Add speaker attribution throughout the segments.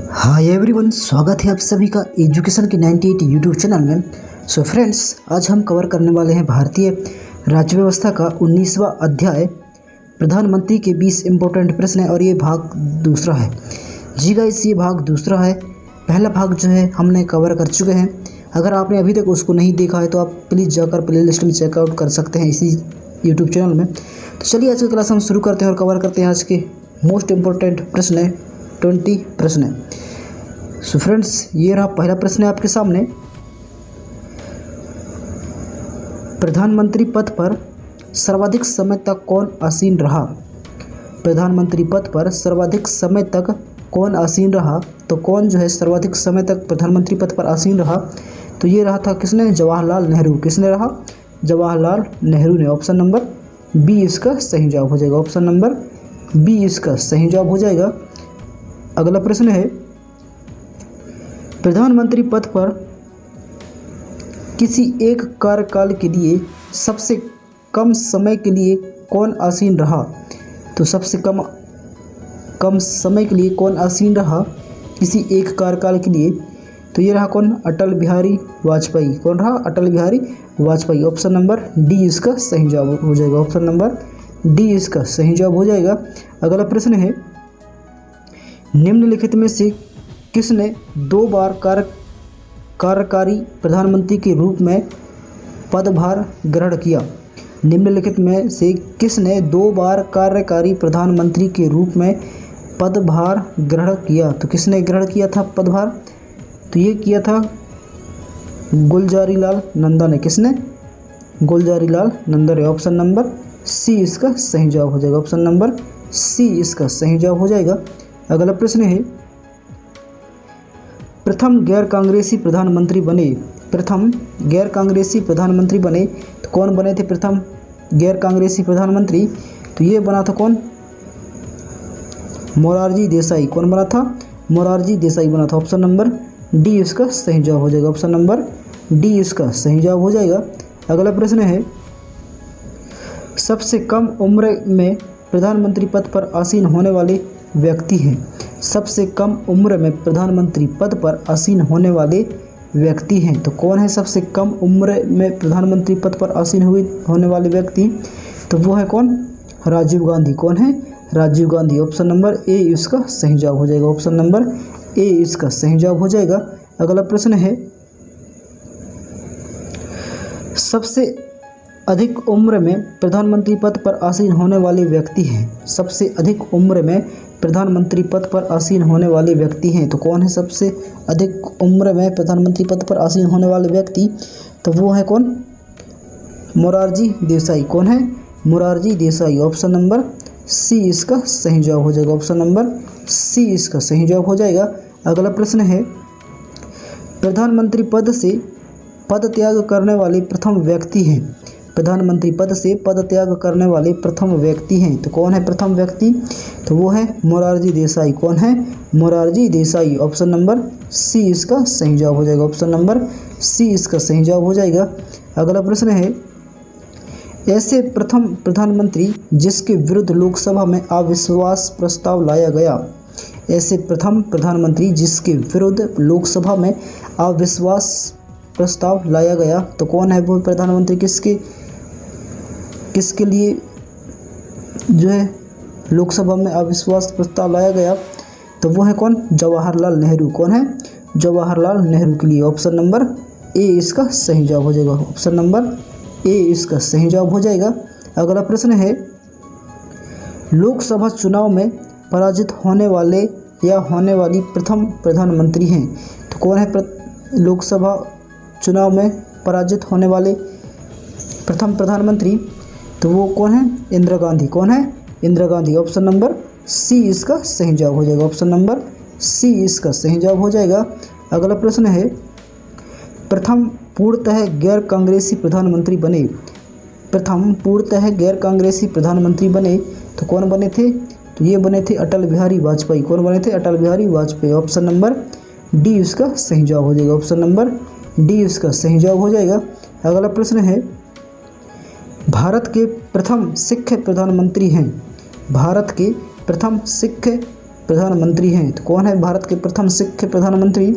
Speaker 1: Hi everyone, स्वागत है आप सभी का एजुकेशन के 98 यूट्यूब चैनल में। सो फ्रेंड्स, आज हम कवर करने वाले हैं भारतीय राज्य व्यवस्था का 19वां अध्याय प्रधानमंत्री के 20 इम्पोर्टेंट प्रश्न है और ये भाग दूसरा है। जी गाइस, ये भाग दूसरा है। पहला भाग जो है हमने कवर कर चुके हैं। अगर आपने अभी तक उसको नहीं देखा है तो आप प्लीज़ जाकर प्ले लिस्ट में चेकआउट कर सकते हैं इसी यूट्यूब चैनल में। तो चलिए आज की क्लास हम शुरू करते हैं और कवर करते हैं आज के मोस्ट इम्पोर्टेंट प्रश्न है 20 प्रश्न है। सो फ्रेंड्स, ये रहा पहला प्रश्न है आपके सामने। प्रधानमंत्री पद पर सर्वाधिक समय तक कौन आसीन रहा? प्रधानमंत्री पद पर सर्वाधिक समय तक कौन आसीन रहा? तो कौन जो है सर्वाधिक समय तक प्रधानमंत्री पद पर आसीन रहा? तो ये रहा था किसने? जवाहरलाल नेहरू। किसने रहा? जवाहरलाल नेहरू ने। ऑप्शन नंबर बी इसका सही जवाब हो जाएगा। ऑप्शन नंबर बी इसका सही जवाब हो जाएगा। अगला प्रश्न है, प्रधानमंत्री पद पर किसी एक कार्यकाल के लिए सबसे कम समय के लिए कौन आसीन रहा? तो सबसे कम समय के लिए कौन आसीन रहा किसी एक कार्यकाल के लिए? तो ये रहा कौन? अटल बिहारी वाजपेयी। कौन रहा? Atal Bihari Vajpayee. Option number D इसका सही जवाब हो जाएगा। ऑप्शन नंबर डी इसका सही जवाब हो जाएगा। अगला प्रश्न है, निम्नलिखित में से किसने 2 बार कार्यकारी प्रधानमंत्री के रूप में पदभार ग्रहण किया? निम्नलिखित में से किसने 2 बार कार्यकारी प्रधानमंत्री के रूप में पदभार ग्रहण किया? तो किसने ग्रहण किया था पदभार? तो ये किया था गुलजारी लाल नंदा ने। किसने? गुलजारी लाल नंदा ने। ऑप्शन नंबर सी इसका सही जवाब हो जाएगा। ऑप्शन नंबर सी इसका सही जवाब हो जाएगा। अगला प्रश्न है, प्रथम गैर कांग्रेसी प्रधानमंत्री बने। प्रथम गैर कांग्रेसी प्रधानमंत्री बने तो कौन बने थे प्रथम गैर कांग्रेसी प्रधानमंत्री? तो ये बना था कौन? मोरारजी देसाई। कौन बना था? मोरारजी देसाई बना था। ऑप्शन नंबर डी इसका सही जवाब हो जाएगा। ऑप्शन नंबर डी इसका सही जवाब हो जाएगा। अगला प्रश्न है, सबसे कम उम्र में प्रधानमंत्री पद पर आसीन होने वाले व्यक्ति हैं। सबसे कम उम्र में प्रधानमंत्री पद पर आसीन होने वाले व्यक्ति हैं। तो कौन है सबसे कम उम्र में प्रधानमंत्री पद पर आसीन होने वाले व्यक्ति? तो वो है कौन? राजीव गांधी। कौन है? Rajiv Gandhi. Option number A इसका सही जवाब हो जाएगा। ऑप्शन नंबर ए इसका सही जवाब हो जाएगा। अगला प्रश्न है, सबसे अधिक उम्र में प्रधानमंत्री पद पर आसीन होने वाले व्यक्ति हैं। सबसे अधिक उम्र में प्रधानमंत्री पद पर आसीन होने वाले व्यक्ति हैं। तो कौन है सबसे अधिक उम्र में प्रधानमंत्री पद पर आसीन होने वाले व्यक्ति? तो वो है कौन? मोरारजी देसाई। कौन है? Morarji Desai. Option number C इसका सही जवाब हो जाएगा। ऑप्शन नंबर सी इसका सही जवाब हो जाएगा। अगला प्रश्न है, प्रधानमंत्री पद से पद त्याग करने वाले प्रथम व्यक्ति हैं। प्रधानमंत्री पद से पद त्याग करने वाले प्रथम व्यक्ति हैं। तो कौन है प्रथम व्यक्ति? तो वो है मोरारजी देसाई। कौन है? Morarji Desai. Option number C इसका सही जवाब हो जाएगा। ऑप्शन नंबर सी इसका सही जवाब हो जाएगा। अगला प्रश्न है, ऐसे प्रथम प्रधानमंत्री जिसके विरुद्ध लोकसभा में अविश्वास प्रस्ताव लाया गया। ऐसे प्रथम प्रधानमंत्री जिसके विरुद्ध लोकसभा में अविश्वास प्रस्ताव लाया गया। तो कौन है वो प्रधानमंत्री? किसके लिए जो है लोकसभा में अविश्वास प्रस्ताव लाया गया? तो वो है कौन? जवाहरलाल नेहरू। कौन है? जवाहरलाल नेहरू के लिए। ऑप्शन नंबर ए इसका सही जवाब हो जाएगा। ऑप्शन नंबर ए इसका सही जवाब हो जाएगा। अगला प्रश्न है, लोकसभा चुनाव में पराजित होने वाले या होने वाली प्रथम प्रधानमंत्री हैं। तो कौन है लोकसभा चुनाव में पराजित होने वाले प्रथम प्रधानमंत्री? तो वो कौन है? इंदिरा गांधी। कौन है? Indira Gandhi. Option number C इसका सही जवाब हो जाएगा। ऑप्शन नंबर सी इसका सही जवाब हो जाएगा। अगला प्रश्न है, प्रथम पूर्णतः गैर कांग्रेसी प्रधानमंत्री बने। प्रथम पूर्णतः गैर कांग्रेसी प्रधानमंत्री बने तो कौन बने थे? तो ये बने थे अटल बिहारी वाजपेयी। कौन बने थे? Atal Bihari Vajpayee. Option number D इसका सही जवाब हो जाएगा। ऑप्शन नंबर डी इसका सही जवाब हो जाएगा। अगला प्रश्न है, भारत के प्रथम सिख प्रधानमंत्री हैं। भारत के प्रथम सिख प्रधानमंत्री हैं तो कौन है भारत के प्रथम सिख प्रधानमंत्री?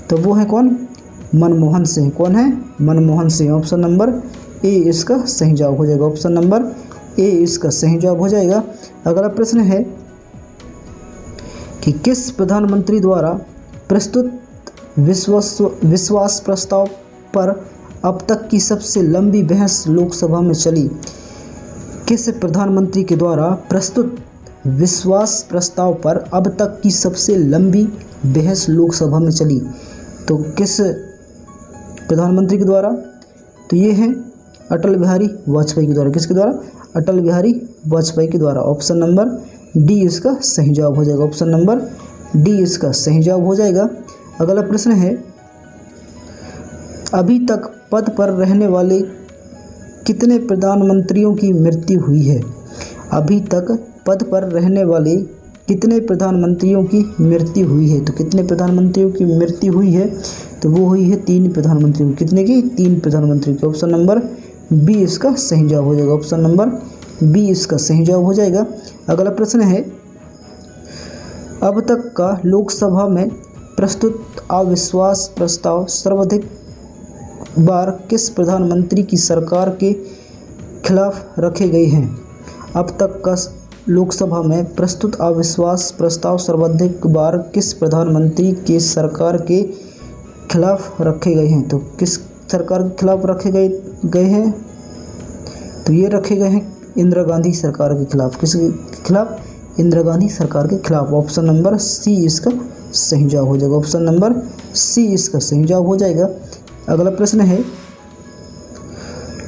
Speaker 1: तो वो है कौन? मनमोहन सिंह। कौन है? Manmohan Singh. Option number A इसका सही जवाब हो जाएगा। ऑप्शन नंबर ए इसका सही जवाब हो जाएगा। अगला प्रश्न है कि किस प्रधानमंत्री द्वारा प्रस्तुत विश्वास प्रस्ताव पर अब तक की सबसे लंबी बहस लोकसभा में चली? किस प्रधानमंत्री के द्वारा प्रस्तुत विश्वास प्रस्ताव पर अब तक की सबसे लंबी बहस लोकसभा में चली? तो किस प्रधानमंत्री के द्वारा? तो ये है अटल बिहारी वाजपेयी के द्वारा। किसके द्वारा? अटल बिहारी वाजपेयी के द्वारा। ऑप्शन नंबर डी इसका सही जवाब हो जाएगा। ऑप्शन नंबर डी इसका सही जवाब हो जाएगा। अगला प्रश्न है अभी तक पद पर रहने वाले कितने प्रधानमंत्रियों की मृत्यु हुई है? अभी तक पद पर रहने वाले कितने प्रधानमंत्रियों की मृत्यु हुई है? तो कितने प्रधानमंत्रियों की मृत्यु हुई है? तो वो हुई है 3 प्रधानमंत्रियों। कितने की? 3 प्रधानमंत्रियों की। ऑप्शन नंबर बी इसका सही जवाब हो जाएगा। ऑप्शन नंबर बी इसका सही जवाब हो जाएगा। अगला प्रश्न है अब तक का लोकसभा में प्रस्तुत अविश्वास प्रस्ताव सर्वाधिक बार किस प्रधानमंत्री की सरकार के खिलाफ रखे गए हैं? अब तक का लोकसभा में प्रस्तुत अविश्वास प्रस्ताव सर्वाधिक बार किस प्रधानमंत्री के सरकार के खिलाफ रखे गए हैं? तो किस सरकार के खिलाफ रखे गए हैं? तो ये रखे गए हैं इंदिरा गांधी सरकार के खिलाफ। किसके खिलाफ? इंदिरा गांधी सरकार के खिलाफ। ऑप्शन नंबर सी इसका सही जवाब हो जाएगा। ऑप्शन नंबर सी इसका सही जवाब हो जाएगा। अगला प्रश्न है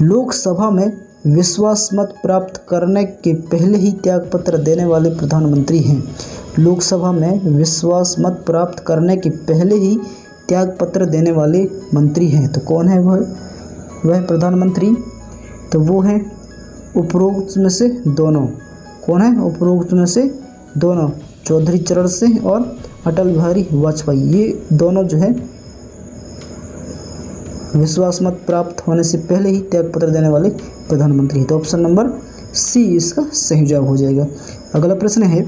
Speaker 1: लोकसभा में विश्वास मत प्राप्त करने के पहले ही त्यागपत्र देने वाले प्रधानमंत्री हैं? लोकसभा में विश्वास मत प्राप्त करने के पहले ही त्यागपत्र देने वाले मंत्री हैं तो कौन है वह प्रधानमंत्री? तो वो है उपरोक्त में से दोनों। कौन है? उपरोक्त में से दोनों, चौधरी चरण सिंह और अटल बिहारी वाजपेयी। ये दोनों जो है विश्वास मत प्राप्त होने से पहले ही त्यागपत्र देने वाले प्रधानमंत्री। तो ऑप्शन नंबर सी इसका सही जवाब हो जाएगा। अगला प्रश्न है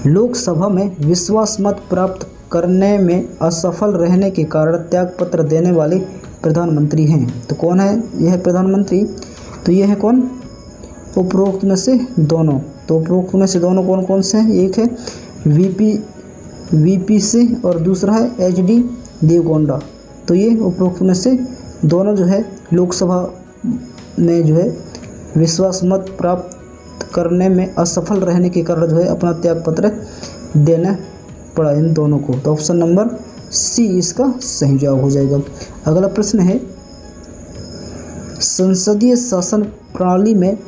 Speaker 1: लोकसभा में विश्वास मत प्राप्त करने में असफल रहने के कारण त्यागपत्र देने वाले प्रधानमंत्री हैं तो कौन है यह प्रधानमंत्री? तो ये है कौन? उपरोक्त में से दोनों। तो उपरोक्त में से दोनों कौन कौन से हैं? एक है वीपी सिंह और दूसरा है HD देवगौड़ा। तो ये उपरोक्त में से दोनों जो है लोकसभा में जो है विश्वास मत प्राप्त करने में असफल रहने के कारण जो है अपना त्यागपत्र देना पड़ा इन दोनों को। तो ऑप्शन नंबर सी इसका सही जवाब हो जाएगा। अगला प्रश्न है संसदीय शासन प्रणाली में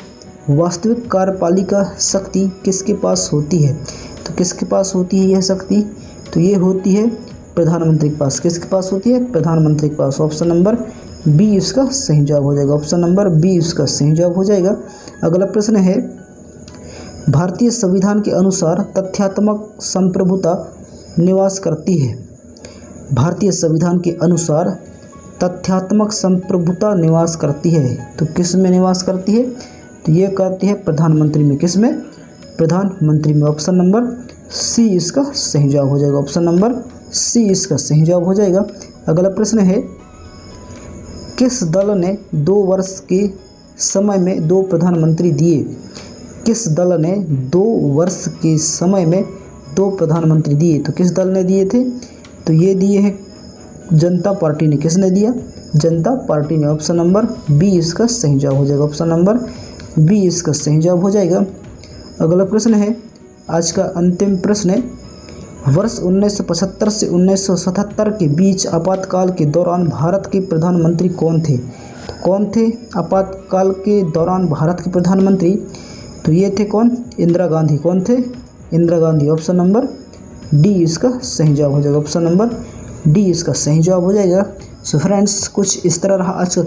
Speaker 1: वास्तविक कार्यपालिका शक्ति किसके पास होती है? तो किसके पास होती है यह शक्ति? तो ये होती है प्रधानमंत्री के पास। किसके पास होती है? प्रधानमंत्री के पास। ऑप्शन नंबर बी इसका सही जवाब हो जाएगा। ऑप्शन नंबर बी इसका सही जवाब हो जाएगा। अगला प्रश्न है भारतीय संविधान के अनुसार तथ्यात्मक संप्रभुता निवास करती है। भारतीय संविधान के अनुसार तथ्यात्मक संप्रभुता निवास करती है तो किस में निवास करती है? तो ये करती है प्रधानमंत्री में। किस में? प्रधानमंत्री में। ऑप्शन नंबर सी इसका सही जवाब हो जाएगा। ऑप्शन नंबर सी इसका सही जवाब हो जाएगा। अगला प्रश्न है किस दल ने 2 वर्ष के समय में 2 प्रधानमंत्री दिए? किस दल ने 2 वर्ष के समय में 2 प्रधानमंत्री दिए? तो किस दल ने दिए थे? तो ये दिए हैं जनता पार्टी ने। किसने दिया? जनता पार्टी ने। ऑप्शन नंबर बी इसका सही जवाब हो जाएगा। ऑप्शन नंबर बी इसका सही जवाब हो जाएगा। अगला प्रश्न है आज का अंतिम प्रश्न है वर्ष 1975 से 1977 के बीच आपातकाल के दौरान भारत के प्रधानमंत्री कौन थे? तो कौन थे आपातकाल के दौरान भारत के प्रधानमंत्री? तो ये थे कौन? इंदिरा गांधी। कौन थे? Indira Gandhi. Option number D इसका सही जवाब हो जाएगा। ऑप्शन नंबर डी इसका सही जवाब हो जाएगा। सो फ्रेंड्स कुछ इस तरह रहा आज का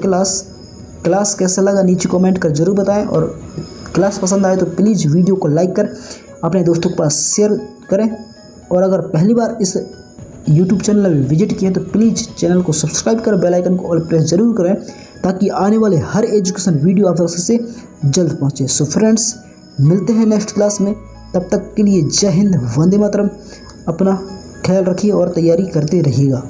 Speaker 1: क्लास कैसा लगा नीचे कमेंट कर जरूर बताएं और क्लास पसंद आए तो प्लीज़ वीडियो को लाइक कर अपने दोस्तों के पास शेयर करें और अगर पहली बार इस YouTube चैनल में विजिट किए तो प्लीज़ चैनल को सब्सक्राइब कर बेल आइकन को ऑल प्रेस जरूर करें ताकि आने वाले हर एजुकेशन वीडियो आप तक से जल्द पहुँचे। सो फ्रेंड्स मिलते हैं नेक्स्ट क्लास में। तब तक के लिए जय हिंद, वंदे मातरम। अपना ख्याल रखिए और तैयारी करते रहिएगा।